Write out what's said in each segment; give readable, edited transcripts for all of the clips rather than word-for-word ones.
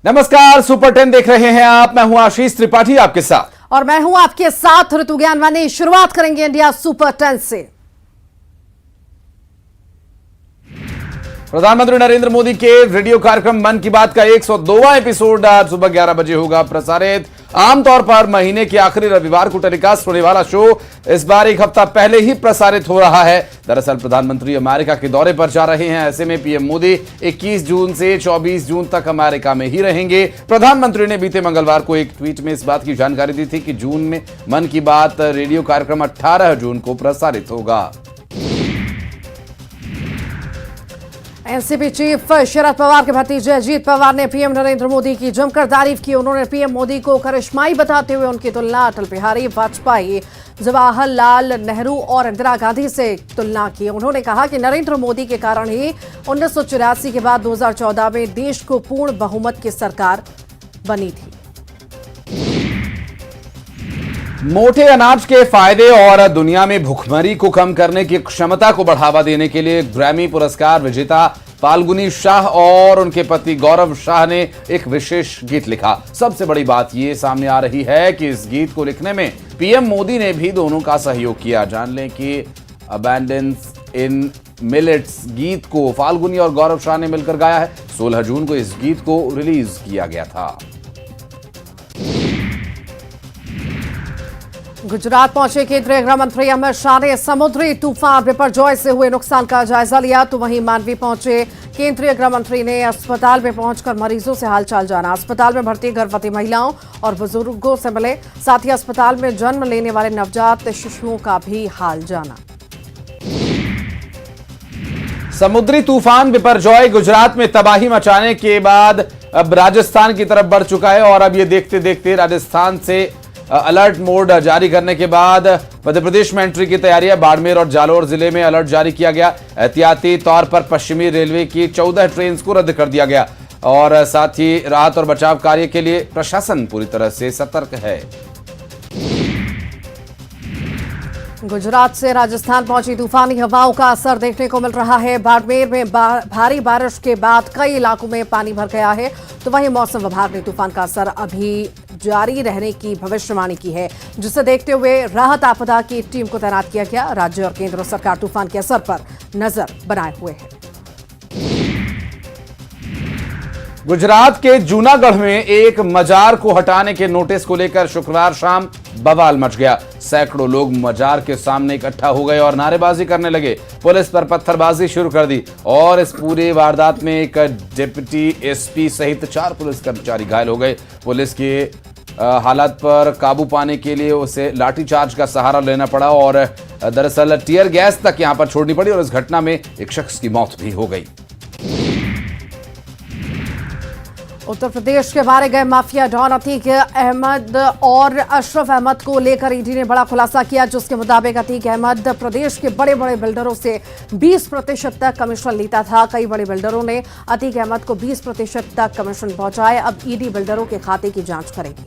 नमस्कार, सुपर 10 देख रहे हैं आप। मैं हूं आशीष त्रिपाठी आपके साथ और मैं हूं आपके साथ ऋतु ज्ञानवानी। शुरुआत करेंगे इंडिया सुपर 10 से। प्रधानमंत्री नरेंद्र मोदी के रेडियो कार्यक्रम मन की बात का 102वां एपिसोड आज सुबह 11 बजे होगा प्रसारित। आमतौर पर महीने के आखिरी रविवार को टेलीकास्ट होने वाला शो इस बार एक हफ्ता पहले ही प्रसारित हो रहा है। दरअसल प्रधानमंत्री अमेरिका के दौरे पर जा रहे हैं। ऐसे में पीएम मोदी 21 जून से 24 जून तक अमेरिका में ही रहेंगे। प्रधानमंत्री ने बीते मंगलवार को एक ट्वीट में इस बात की जानकारी दी थी कि जून में मन की बात रेडियो कार्यक्रम 18 जून को प्रसारित होगा। एनसीपी चीफ शरद पवार के भतीजे अजीत पवार ने पीएम नरेंद्र मोदी की जमकर तारीफ की। उन्होंने पीएम मोदी को करिश्माई बताते हुए उनकी तुलना अटल बिहारी वाजपेयी, जवाहरलाल नेहरू और इंदिरा गांधी से तुलना की। उन्होंने कहा कि नरेंद्र मोदी के कारण ही 1984 के बाद 2014 में देश को पूर्ण बहुमत की सरकार बनी थी। मोटे अनाज के फायदे और दुनिया में भूखमरी को कम करने की क्षमता को बढ़ावा देने के लिए ग्रैमी पुरस्कार विजेता फाल्गुनी शाह और उनके पति गौरव शाह ने एक विशेष गीत लिखा। सबसे बड़ी बात यह सामने आ रही है कि इस गीत को लिखने में पीएम मोदी ने भी दोनों का सहयोग किया। जान लें कि अबैंडेंस इन मिलेट्स गीत को फाल्गुनी और गौरव शाह ने मिलकर गाया है। 16 जून को इस गीत को रिलीज किया गया था। गुजरात पहुंचे केंद्रीय गृह मंत्री अमित शाह ने समुद्री तूफान बिपरजॉय से हुए नुकसान का जायजा लिया। तो वहीं मांडवी पहुंचे केंद्रीय गृह मंत्री ने अस्पताल में पहुंचकर मरीजों से हालचाल जाना। अस्पताल में भर्ती गर्भवती महिलाओं और बुजुर्गों से मिले। साथ ही अस्पताल में जन्म लेने वाले नवजात शिशुओं का भी हाल जाना। समुद्री तूफान बिपरजॉय गुजरात में तबाही मचाने के बाद अब राजस्थान की तरफ बढ़ चुका है और अब ये देखते देखते राजस्थान से अलर्ट मोड जारी करने के बाद मध्य प्रदेश में एंट्री की तैयारी है। बाड़मेर और जालोर जिले में अलर्ट जारी किया गया। एहतियाती तौर पर पश्चिमी रेलवे की 14 ट्रेन को रद्द कर दिया गया और साथ ही राहत और बचाव कार्य के लिए प्रशासन पूरी तरह से सतर्क है। गुजरात से राजस्थान पहुंची तूफानी हवाओं का असर देखने को मिल रहा है। बाड़मेर में भारी बारिश के बाद कई इलाकों में पानी भर गया है। तो वहीं मौसम विभाग ने तूफान का असर अभी जारी रहने की भविष्यवाणी की है, जिसे देखते हुए राहत आपदा की टीम को तैनात किया गया। राज्य और केंद्र सरकार तूफान के असर पर नजर बनाए हुए है। गुजरात के जूनागढ़ में एक मजार को हटाने के नोटिस को लेकर शुक्रवार शाम बवाल मच गया। सैकड़ों लोग मजार के सामने इकट्ठा हो गए और नारेबाजी करने लगे। पुलिस पर पत्थरबाजी शुरू कर दी और इस पूरे वारदात में एक डिप्टी एसपी सहित 4 पुलिस कर्मचारी घायल हो गए। पुलिस के हालात पर काबू पाने के लिए उसे लाठीचार्ज का सहारा लेना पड़ा और दरअसल टीयर गैस तक यहां पर छोड़नी पड़ी और इस घटना में एक शख्स की मौत भी हो गई। उत्तर प्रदेश के मारे गए माफिया डॉन अतीक अहमद और अशरफ अहमद को लेकर ईडी ने बड़ा खुलासा किया, जिसके मुताबिक अतीक अहमद प्रदेश के बड़े बड़े बिल्डरों से 20% तक कमीशन लेता था। कई बड़े बिल्डरों ने अतीक अहमद को 20% तक कमीशन पहुंचाए। अब ईडी बिल्डरों के खाते की जांच करेगी।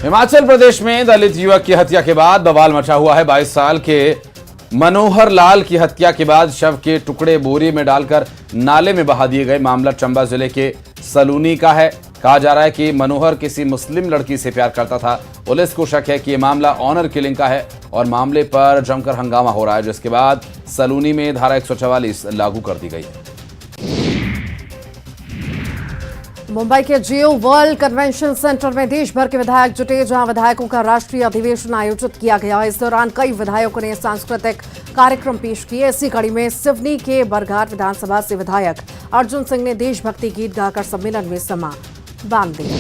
हिमाचल प्रदेश में दलित युवक की हत्या के बाद बवाल मचा हुआ है। 22 साल के मनोहर लाल की हत्या के बाद शव के टुकड़े बोरी में डालकर नाले में बहा दिए गए। मामला चंबा जिले के सलूनी का है। कहा जा रहा है कि मनोहर किसी मुस्लिम लड़की से प्यार करता था। पुलिस को शक है कि यह मामला ऑनर किलिंग का है और मामले पर जमकर हंगामा हो रहा है, जिसके बाद सलूनी में धारा 144 लागू कर दी गई है। मुंबई के जियो वर्ल्ड कन्वेंशन सेंटर में देश भर के विधायक जुटे, जहां विधायकों का राष्ट्रीय अधिवेशन आयोजित किया गया। इस दौरान कई विधायकों ने सांस्कृतिक कार्यक्रम पेश किए। इसी कड़ी में सिवनी के बरघाट विधानसभा से विधायक अर्जुन सिंह ने देशभक्ति गीत गाकर सम्मेलन में समा बांध दिया।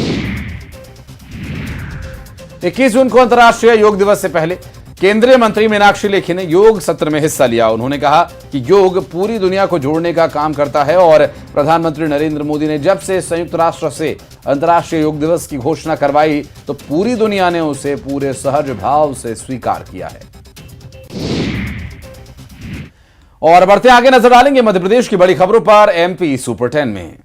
21 जून को अंतर्राष्ट्रीय योग दिवस से पहले केंद्रीय मंत्री मीनाक्षी लेखी ने योग सत्र में हिस्सा लिया। उन्होंने कहा कि योग पूरी दुनिया को जोड़ने का काम करता है और प्रधानमंत्री नरेंद्र मोदी ने जब से संयुक्त राष्ट्र से अंतर्राष्ट्रीय योग दिवस की घोषणा करवाई तो पूरी दुनिया ने उसे पूरे सहज भाव से स्वीकार किया है। और बढ़ते आगे नजर डालेंगे मध्य प्रदेश की बड़ी खबरों पर एमपी सुपर 10 में।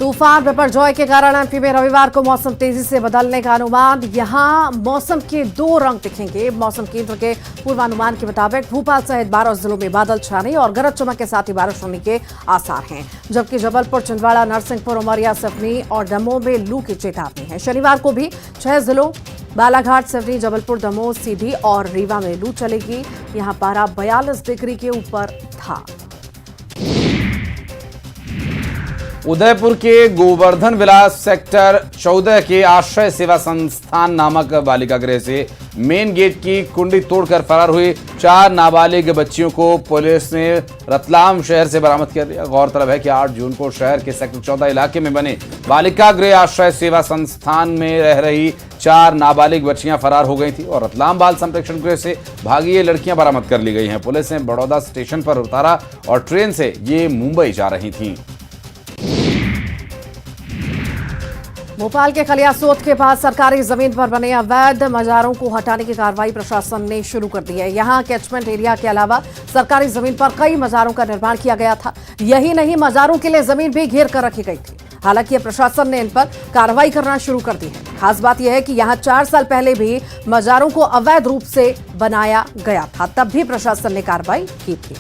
तूफान बिपरजॉय के कारण एमपी में रविवार को मौसम तेजी से बदलने का अनुमान। यहां मौसम के दो रंग दिखेंगे। मौसम केंद्र के पूर्वानुमान के मुताबिक भोपाल सहित 12 जिलों में बादल छाने और गरज चमक के साथ ही बारिश होने के आसार हैं, जबकि जबलपुर, छिंदवाड़ा, नरसिंहपुर, उमरिया, सिवनी और दमोह में लू की चेतावनी है। शनिवार को भी 6 जिलों बालाघाट, सिवनी, जबलपुर, दमोह, सीधी और रीवा में लू चलेगी। यहां पारा 42 डिग्री के ऊपर था। उदयपुर के गोवर्धन विलास सेक्टर 14 के आश्रय सेवा संस्थान नामक बालिका गृह से मेन गेट की कुंडी तोड़कर फरार हुई 4 नाबालिग बच्चियों को पुलिस ने रतलाम शहर से बरामद कर लिया। गौरतलब है कि 8 जून को शहर के सेक्टर 14 इलाके में बने बालिका गृह आश्रय सेवा संस्थान में रह रही 4 नाबालिग बच्चियां फरार हो गई थी और रतलाम बाल संरक्षण गृह से भागी ये लड़कियां बरामद कर ली गई हैं। पुलिस ने बड़ौदा स्टेशन पर उतारा और ट्रेन से ये मुंबई जा रही थी। भोपाल के खलियासोत के पास सरकारी जमीन पर बने अवैध मजारों को हटाने की कार्रवाई प्रशासन ने शुरू कर दी है। यहां कैचमेंट एरिया के अलावा सरकारी जमीन पर कई मजारों का निर्माण किया गया था। यही नहीं, मजारों के लिए जमीन भी घेर कर रखी गई थी। हालांकि प्रशासन ने इन पर कार्रवाई करना शुरू कर दी है। खास बात यह है कि यहां 4 साल पहले भी मजारों को अवैध रूप से बनाया गया था, तब भी प्रशासन ने कार्रवाई की थी।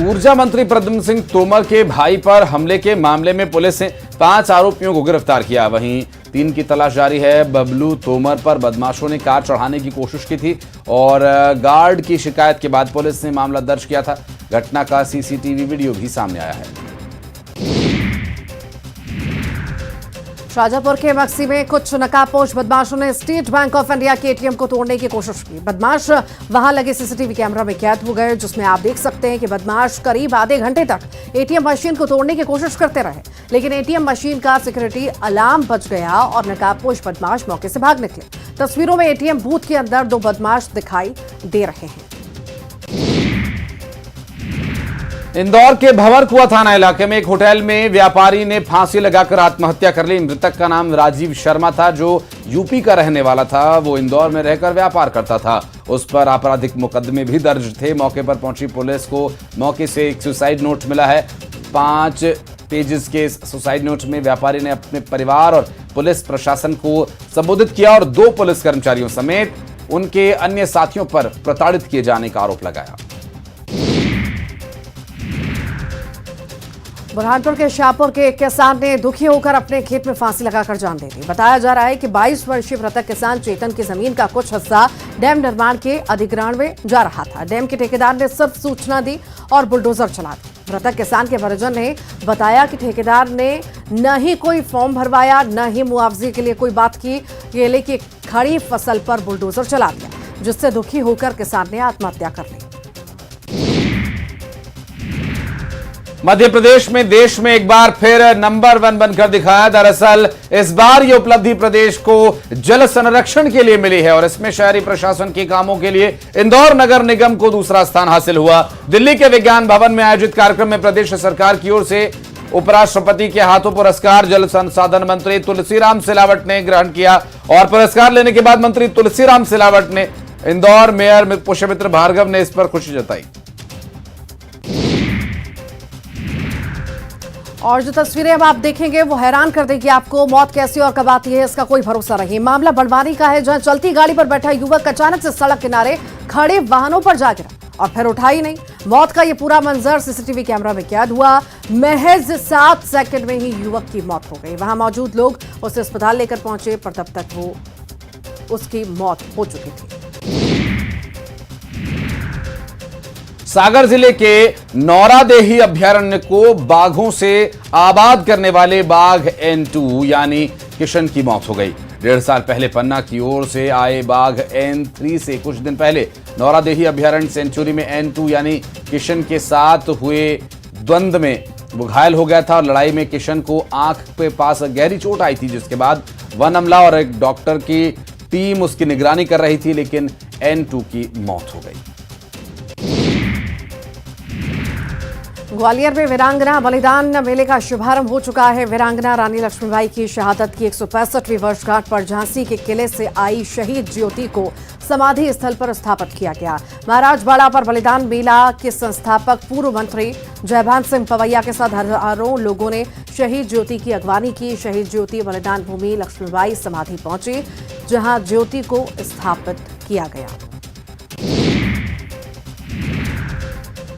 ऊर्जा मंत्री प्रद्युम्न सिंह तोमर के भाई पर हमले के मामले में पुलिस ने 5 आरोपियों को गिरफ्तार किया। वहीं 3 की तलाश जारी है। बबलू तोमर पर बदमाशों ने कार चढ़ाने की कोशिश की थी और गार्ड की शिकायत के बाद पुलिस ने मामला दर्ज किया था। घटना का सीसीटीवी वीडियो भी सामने आया है। शाजापुर के मक्सी में कुछ नकाबपोश बदमाशों ने स्टेट बैंक ऑफ इंडिया के एटीएम को तोड़ने की कोशिश की। बदमाश वहां लगे सीसीटीवी कैमरा में कैद हो गए, जिसमें आप देख सकते हैं कि बदमाश करीब आधे घंटे तक एटीएम मशीन को तोड़ने की कोशिश करते रहे, लेकिन एटीएम मशीन का सिक्योरिटी अलार्म बज गया और नकाबपोश बदमाश मौके से भाग निकले। तस्वीरों में एटीएम बूथ के अंदर 2 बदमाश दिखाई दे रहे हैं। इंदौर के भंवरकुआ थाना इलाके में एक होटल में व्यापारी ने फांसी लगाकर आत्महत्या कर ली। मृतक का नाम राजीव शर्मा था, जो यूपी का रहने वाला था। वो इंदौर में रहकर व्यापार करता था। उस पर आपराधिक मुकदमे भी दर्ज थे। मौके पर पहुंची पुलिस को मौके से एक सुसाइड नोट मिला है। 5 पेजेस के सुसाइड नोट में व्यापारी ने अपने परिवार और पुलिस प्रशासन को संबोधित किया और 2 पुलिस कर्मचारियों समेत उनके अन्य साथियों पर प्रताड़ित किए जाने का आरोप लगाया। बुरहानपुर के शाहपुर के एक किसान ने दुखी होकर अपने खेत में फांसी लगाकर जान दे दी। बताया जा रहा है कि 22 वर्षीय मृतक किसान चेतन की जमीन का कुछ हिस्सा डैम निर्माण के अधिग्रहण में जा रहा था। डैम के ठेकेदार ने सिर्फ सूचना दी और बुलडोजर चला दी। मृतक किसान के परिजन ने बताया कि ठेकेदार ने न ही कोई फॉर्म भरवाया, न ही मुआवजे के लिए कोई बात की। केले की खड़ी फसल पर बुलडोजर चला दिया, जिससे दुखी होकर किसान ने आत्महत्या कर ली। मध्य प्रदेश में देश में एक बार फिर नंबर 1 बनकर दिखाया। दरअसल इस बार ये उपलब्धि प्रदेश को जल संरक्षण के लिए मिली है और इसमें शहरी प्रशासन के कामों के लिए इंदौर नगर निगम को दूसरा स्थान हासिल हुआ। दिल्ली के विज्ञान भवन में आयोजित कार्यक्रम में प्रदेश सरकार की ओर से उपराष्ट्रपति के हाथों पुरस्कार जल संसाधन मंत्री तुलसीराम सिलावट ने ग्रहण किया और पुरस्कार लेने के बाद मंत्री तुलसीराम सिलावट ने इंदौर मेयर पुष्यमित्र भार्गव ने इस पर खुशी जताई। और जो तस्वीरें अब आप देखेंगे वो हैरान कर देगी आपको। मौत कैसी और कब आती है इसका कोई भरोसा नहीं। मामला बड़वानी का है, जहां चलती गाड़ी पर बैठा युवक अचानक से सड़क किनारे खड़े वाहनों पर जा गिरा और फिर उठा ही नहीं। मौत का ये पूरा मंजर सीसीटीवी कैमरा में कैद हुआ। महज 7 सेकंड में ही युवक की मौत हो गई। वहां मौजूद लोग उसे अस्पताल लेकर पहुंचे, पर तब तक उसकी मौत हो चुकी थी। सागर जिले के नौरादेही अभ्यारण्य को बाघों से आबाद करने वाले बाघ N2 यानी किशन की मौत हो गई। 1.5 साल पहले पन्ना की ओर से आए बाघ N3 से कुछ दिन पहले नौरादेही अभ्यारण्य सेंचुरी में N2 यानी किशन के साथ हुए द्वंद्व में वो घायल हो गया था और लड़ाई में किशन को आंख के पास गहरी चोट आई थी, जिसके बाद वन अमला और एक डॉक्टर की टीम उसकी निगरानी कर रही थी, लेकिन N2 की मौत हो गई। ग्वालियर में वीरांगना बलिदान मेले का शुभारंभ हो चुका है। वीरांगना रानी लक्ष्मीबाई की शहादत की 165वीं वर्षगांठ पर झांसी के किले से आई शहीद ज्योति को समाधि स्थल पर स्थापित किया गया। महाराज बाड़ा पर बलिदान मेला के संस्थापक पूर्व मंत्री जयभान सिंह पवैया के साथ हजारों लोगों ने शहीद ज्योति की अगवानी की। शहीद ज्योति बलिदान भूमि लक्ष्मीबाई समाधि पहुंची, जहां ज्योति को स्थापित किया गया।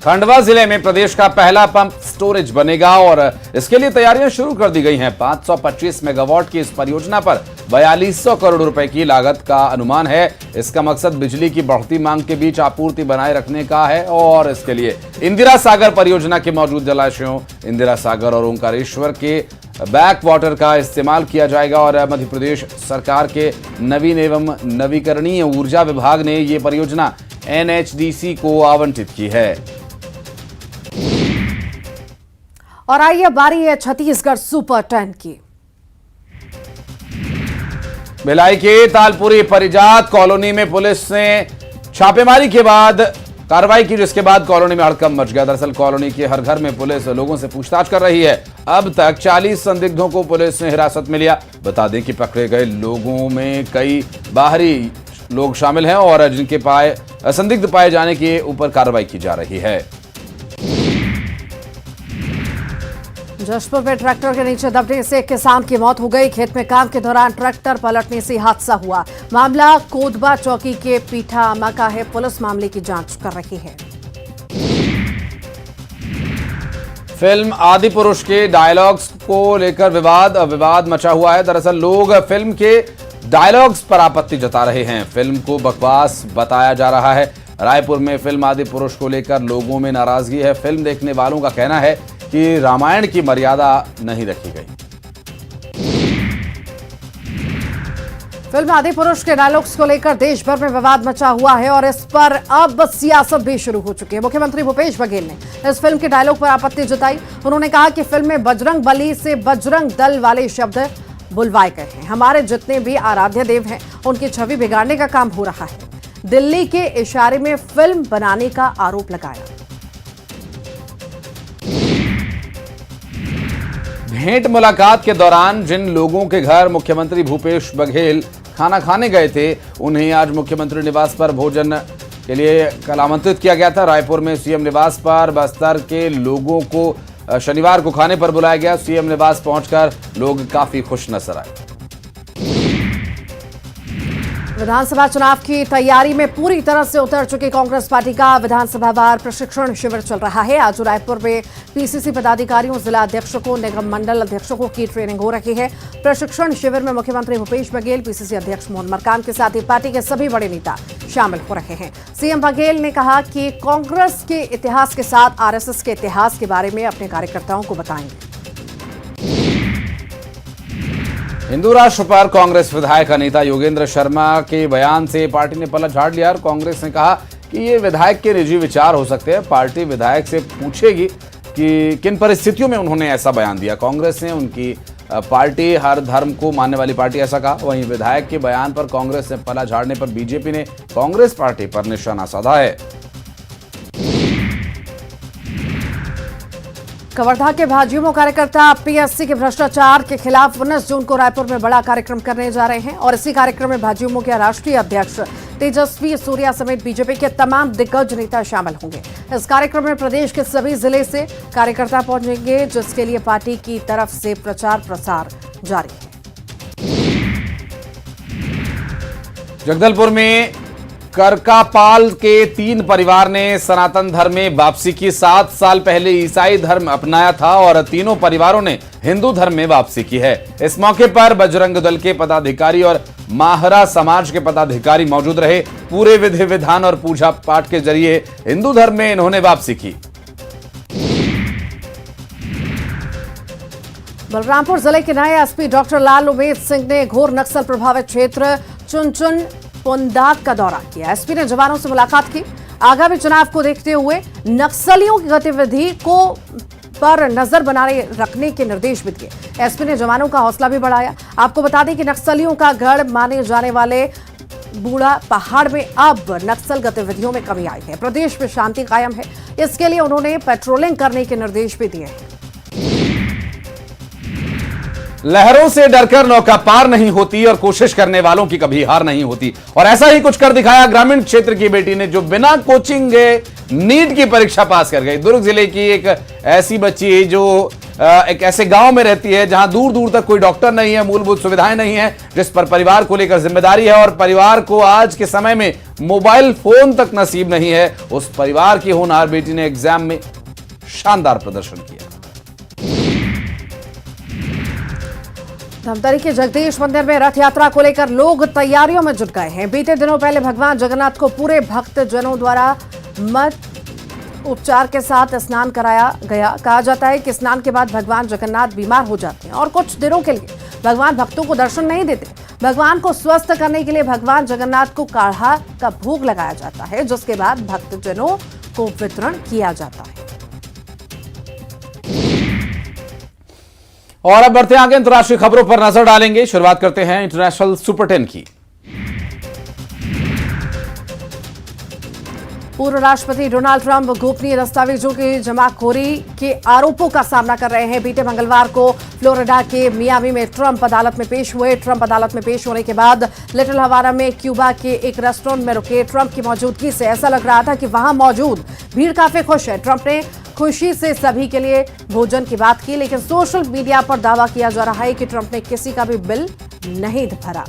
खंडवा जिले में प्रदेश का पहला पंप स्टोरेज बनेगा और इसके लिए तैयारियां शुरू कर दी गई हैं। 525 मेगावाट की इस परियोजना पर 4200 करोड़ रुपए की लागत का अनुमान है। इसका मकसद बिजली की बढ़ती मांग के बीच आपूर्ति बनाए रखने का है और इसके लिए इंदिरा सागर परियोजना के मौजूद जलाशयों इंदिरा सागर और ओंकारेश्वर के बैक वाटर का इस्तेमाल किया जाएगा और मध्य प्रदेश सरकार के नवीन एवं नवीकरणीय ऊर्जा विभाग ने ये परियोजना NHDC को आवंटित की है। और आइए बारी है छत्तीसगढ़ सुपर 10 की। भिलाई के तालपुरी परिजात कॉलोनी में पुलिस ने छापेमारी के बाद कार्रवाई की, जिसके बाद कॉलोनी में हड़कंप मच गया। दरअसल कॉलोनी के हर घर में पुलिस लोगों से पूछताछ कर रही है। अब तक 40 संदिग्धों को पुलिस ने हिरासत में लिया। बता दें कि पकड़े गए लोगों में कई बाहरी लोग शामिल हैं और जिनके संदिग्ध पाए जाने के ऊपर कार्रवाई की जा रही है। जशपुर में ट्रैक्टर के नीचे दबने से एक किसान की मौत हो गई। खेत में काम के दौरान ट्रैक्टर पलटने से हादसा हुआ। मामला कोदबा चौकी के पीठा आमा का है। पुलिस मामले की जांच कर रही है। फिल्म आदि पुरुष के डायलॉग्स को लेकर विवाद मचा हुआ है। दरअसल लोग फिल्म के डायलॉग्स पर आपत्ति जता रहे हैं। फिल्म को बकवास बताया जा रहा है। रायपुर में फिल्म आदि पुरुष को लेकर लोगों में नाराजगी है। फिल्म देखने वालों का कहना है कि रामायण की मर्यादा नहीं रखी गई। फिल्म आदि पुरुष के डायलॉग्स को लेकर देश भर में विवाद मचा हुआ है और इस पर अब सियासत भी शुरू हो चुकी है। मुख्यमंत्री भूपेश बघेल ने इस फिल्म के डायलॉग पर आपत्ति जताई। उन्होंने कहा कि फिल्म में बजरंग बली से बजरंग दल वाले शब्द बुलवाए गए हैं। हमारे जितने भी आराध्य देव हैं उनकी छवि बिगाड़ने का काम हो रहा है। दिल्ली के इशारे में फिल्म बनाने का आरोप लगाया। भेंट मुलाकात के दौरान जिन लोगों के घर मुख्यमंत्री भूपेश बघेल खाना खाने गए थे, उन्हें आज मुख्यमंत्री निवास पर भोजन के लिए कल आमंत्रित किया गया था। रायपुर में सीएम निवास पर बस्तर के लोगों को शनिवार को खाने पर बुलाया गया। सीएम निवास पहुंचकर लोग काफी खुश नजर आए। विधानसभा चुनाव की तैयारी में पूरी तरह से उतर चुकी कांग्रेस पार्टी का विधानसभावार प्रशिक्षण शिविर चल रहा है। आज रायपुर में पीसीसी पदाधिकारियों, जिला अध्यक्षों, निगम मंडल अध्यक्षों की ट्रेनिंग हो रही है। प्रशिक्षण शिविर में मुख्यमंत्री भूपेश बघेल, पीसीसी अध्यक्ष मोहन मरकाम के साथ ही पार्टी के सभी बड़े नेता शामिल हो रहे हैं। सीएम बघेल ने कहा कि कांग्रेस के इतिहास के साथ आरएसएस के इतिहास के बारे में अपने कार्यकर्ताओं को बताएंगे। हिंदू राष्ट्र पर कांग्रेस विधायक नेता योगेंद्र शर्मा के बयान से पार्टी ने पलट झाड़ लिया और कांग्रेस ने कहा कि ये विधायक के निजी विचार हो सकते हैं। पार्टी विधायक से पूछेगी कि किन परिस्थितियों में उन्होंने ऐसा बयान दिया। कांग्रेस ने उनकी पार्टी हर धर्म को मानने वाली पार्टी ऐसा कहा। वहीं विधायक के बयान पर कांग्रेस से पलट झाड़ने पर बीजेपी ने कांग्रेस पार्टी पर निशाना साधा है। कवर्धा के भाजयुमो कार्यकर्ता पीएससी के भ्रष्टाचार के खिलाफ 19 जून को रायपुर में बड़ा कार्यक्रम करने जा रहे हैं और इसी कार्यक्रम में भाजयुमो के राष्ट्रीय अध्यक्ष तेजस्वी सूर्या समेत बीजेपी के तमाम दिग्गज नेता शामिल होंगे। इस कार्यक्रम में प्रदेश के सभी जिले से कार्यकर्ता पहुंचेंगे, जिसके लिए पार्टी की तरफ से प्रचार प्रसार जारी है। जगदलपुर में करकापाल के 3 परिवार ने सनातन धर्म में वापसी की। 7 साल पहले ईसाई धर्म अपनाया था और तीनों परिवारों ने हिंदू धर्म में वापसी की है। इस मौके पर बजरंग दल के पदाधिकारी और माहरा समाज के पदाधिकारी मौजूद रहे। पूरे विधि विधान और पूजा पाठ के जरिए हिंदू धर्म में इन्होंने वापसी की। बलरामपुर जिले के नए एसपी डॉक्टर लाल उमेद सिंह ने घोर नक्सल प्रभावित क्षेत्र चुनचुन पुंदाक का दौरा किया। एसपी ने जवानों से मुलाकात की। आगामी चुनाव को देखते हुए नक्सलियों की गतिविधि पर नजर बनाए रखने के निर्देश भी दिए। एसपी ने जवानों का हौसला भी बढ़ाया। आपको बता दें कि नक्सलियों का गढ़ माने जाने वाले बूढ़ा पहाड़ में अब नक्सल गतिविधियों में कमी आई है। प्रदेश में शांति कायम है, इसके लिए उन्होंने पेट्रोलिंग करने के निर्देश भी दिए हैं। लहरों से डरकर नौका पार नहीं होती और कोशिश करने वालों की कभी हार नहीं होती। और ऐसा ही कुछ कर दिखाया ग्रामीण क्षेत्र की बेटी ने, जो बिना कोचिंग गए नीट की परीक्षा पास कर गई। दुर्ग जिले की एक ऐसी बच्ची जो एक ऐसे गांव में रहती है जहां दूर दूर तक कोई डॉक्टर नहीं है, मूलभूत सुविधाएं नहीं है, जिस पर परिवार को लेकर जिम्मेदारी है और परिवार को आज के समय में मोबाइल फोन तक नसीब नहीं है। उस परिवार की होनहार बेटी ने एग्जाम में शानदार प्रदर्शन किया। धमतरी के जगदीश मंदिर में रथ यात्रा को लेकर लोग तैयारियों में जुट गए हैं। बीते दिनों पहले भगवान जगन्नाथ को पूरे भक्त जनों द्वारा मत उपचार के साथ स्नान कराया गया। कहा जाता है कि स्नान के बाद भगवान जगन्नाथ बीमार हो जाते हैं और कुछ दिनों के लिए भगवान भक्तों को दर्शन नहीं देते। भगवान को स्वस्थ करने के लिए भगवान जगन्नाथ को काढ़ा का भोग लगाया जाता है, जिसके बाद भक्तजनों को वितरण किया जाता है। और अब बढ़ते हैं आगे, अंतर्राष्ट्रीय खबरों पर नजर डालेंगे। शुरुआत करते हैं इंटरनेशनल सुपर 10 की। पूर्व राष्ट्रपति डोनाल्ड ट्रंप गोपनीय दस्तावेजों की जमाखोरी के आरोपों का सामना कर रहे हैं। बीते मंगलवार को फ्लोरिडा के मियामी में ट्रंप अदालत में पेश हुए। ट्रंप अदालत में पेश होने के बाद लिटिल हवाना में क्यूबा के एक रेस्टोरेंट में रुके। ट्रंप की मौजूदगी से ऐसा लग रहा था कि वहां मौजूद भीड़ काफी खुश है। ट्रंप ने खुशी से सभी के लिए भोजन की बात की, लेकिन सोशल मीडिया पर दावा किया जा रहा है कि ट्रंप ने किसी का भी बिल नहीं भरा।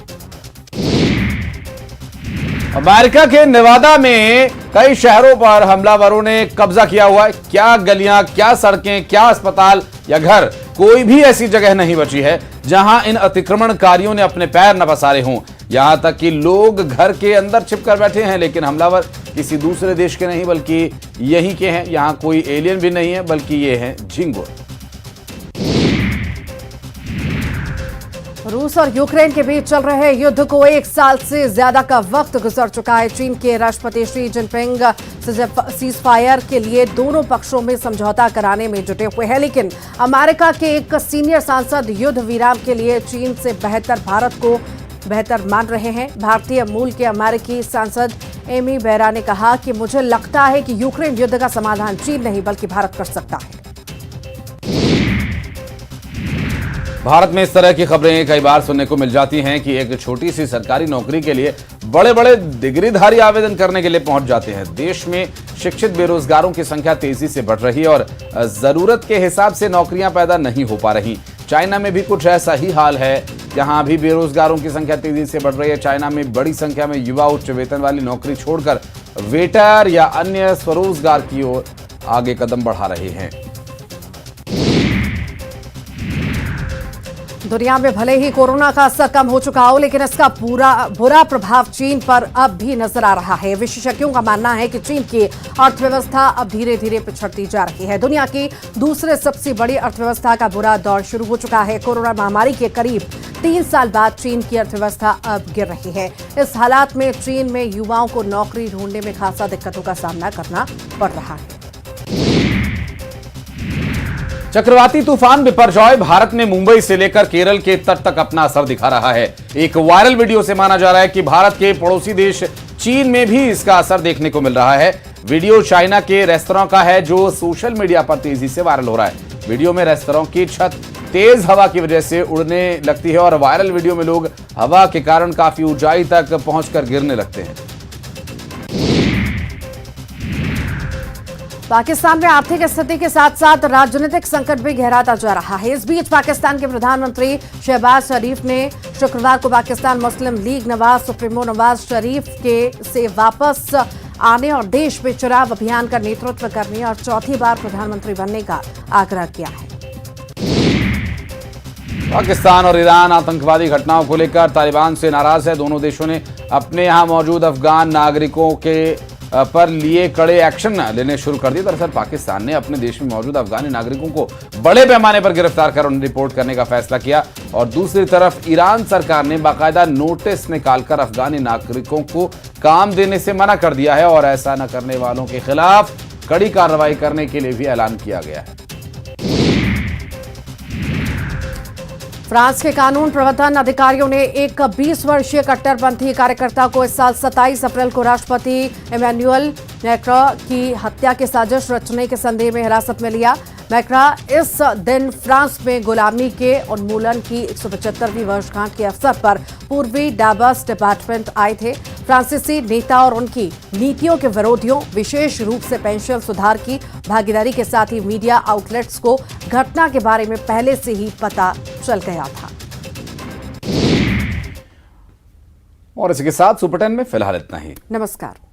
अमेरिका के नेवादा में कई शहरों पर हमलावरों ने कब्जा किया हुआ है। क्या गलियां, क्या सड़कें, क्या अस्पताल या घर, कोई भी ऐसी जगह नहीं बची है जहां इन अतिक्रमणकारियों ने अपने पैर न पसारे हों। यहां तक कि लोग घर के अंदर छिपकर बैठे हैं, लेकिन हमलावर किसी दूसरे देश के नहीं बल्कि यहीं के हैं। यहां कोई एलियन भी नहीं है, बल्कि ये हैं झिंगुर। रूस और यूक्रेन के बीच चल रहे युद्ध को 1 साल से ज्यादा का वक्त गुजर चुका है। चीन के राष्ट्रपति शी जिनपिंग सीज फायर के लिए दोनों पक्षों में समझौता कराने में जुटे हुए हैं, लेकिन अमेरिका के एक सीनियर सांसद युद्ध विराम के लिए चीन से बेहतर भारत को बेहतर मान रहे हैं। भारतीय मूल के अमेरिकी सांसद एमी बेरा ने कहा कि मुझे लगता है कि यूक्रेन युद्ध का समाधान चीन नहीं बल्कि भारत कर सकता है। भारत में इस तरह की खबरें कई बार सुनने को मिल जाती हैं कि एक छोटी सी सरकारी नौकरी के लिए बड़े बड़े डिग्रीधारी आवेदन करने के लिए पहुंच जाते हैं। देश में शिक्षित बेरोजगारों की संख्या तेजी से बढ़ रही है और जरूरत के हिसाब से नौकरियां पैदा नहीं हो पा रही। चाइना में भी कुछ ऐसा ही हाल है, जहां भी बेरोजगारों की संख्या तेजी से बढ़ रही है। चाइना में बड़ी संख्या में युवा उच्च वेतन वाली नौकरी छोड़कर वेटर या अन्य स्वरोजगार की ओर आगे कदम बढ़ा रहे हैं। दुनिया में भले ही कोरोना का असर कम हो चुका हो, लेकिन इसका बुरा प्रभाव चीन पर अब भी नजर आ रहा है। विशेषज्ञों का मानना है कि चीन की अर्थव्यवस्था अब धीरे धीरे पिछड़ती जा रही है। दुनिया की दूसरे सबसे बड़ी अर्थव्यवस्था का बुरा दौर शुरू हो चुका है। कोरोना महामारी के करीब 3 साल बाद चीन की अर्थव्यवस्था अब गिर रही है। इस हालात में चीन में युवाओं को नौकरी ढूंढने में खासा दिक्कतों का सामना करना पड़ रहा है। चक्रवाती तूफान बिपरजॉय भारत में मुंबई से लेकर केरल के तट तक अपना असर दिखा रहा है। एक वायरल वीडियो से माना जा रहा है कि भारत के पड़ोसी देश चीन में भी इसका असर देखने को मिल रहा है। वीडियो चाइना के रेस्तरां का है, जो सोशल मीडिया पर तेजी से वायरल हो रहा है। वीडियो में रेस्तरां की छत तेज हवा की वजह से उड़ने लगती है और वायरल वीडियो में लोग हवा के कारण काफी ऊंचाई तक पहुंचकर गिरने लगते हैं। पाकिस्तान में आर्थिक स्थिति के साथ साथ राजनीतिक संकट भी गहराता जा रहा है। इस बीच पाकिस्तान के प्रधानमंत्री शहबाज शरीफ ने शुक्रवार को पाकिस्तान मुस्लिम लीग नवाज सुप्रीमो नवाज शरीफ से वापस आने और देश में चुनाव अभियान का नेतृत्व करने और चौथी बार प्रधानमंत्री बनने का आग्रह किया है। पाकिस्तान और ईरान आतंकवादी घटनाओं को लेकर तालिबान से नाराज है। दोनों देशों ने अपने यहां मौजूद अफगान नागरिकों के पर लिए कड़े एक्शन लेने शुरू कर दिए। दरअसल पाकिस्तान ने अपने देश में मौजूद अफगानी नागरिकों को बड़े पैमाने पर गिरफ्तार कर उन्हें रिपोर्ट करने का फैसला किया और दूसरी तरफ ईरान सरकार ने बाकायदा नोटिस निकालकर अफगानी नागरिकों को काम देने से मना कर दिया है और ऐसा न करने वालों के खिलाफ कड़ी कार्रवाई करने के लिए भी ऐलान किया गया है। फ्रांस के कानून प्रवर्तन अधिकारियों ने एक 20 वर्षीय कट्टरपंथी कार्यकर्ता को इस साल 27 अप्रैल को राष्ट्रपति इमैनुअल मैक्रों की हत्या की साजिश रचने के संदेह में हिरासत में लिया। मैक्रा इस दिन फ्रांस में गुलामी के उन्मूलन की 175वीं वर्षगांठ के अवसर पर पूर्वी डाबस डिपार्टमेंट आए थे। फ्रांसीसी नेता और उनकी नीतियों के विरोधियों, विशेष रूप से पेंशन सुधार की भागीदारी के साथ ही मीडिया आउटलेट्स को घटना के बारे में पहले से ही पता चल गया था। और इसी के साथ सुपर 10 में फिलहाल इतना ही। नमस्कार।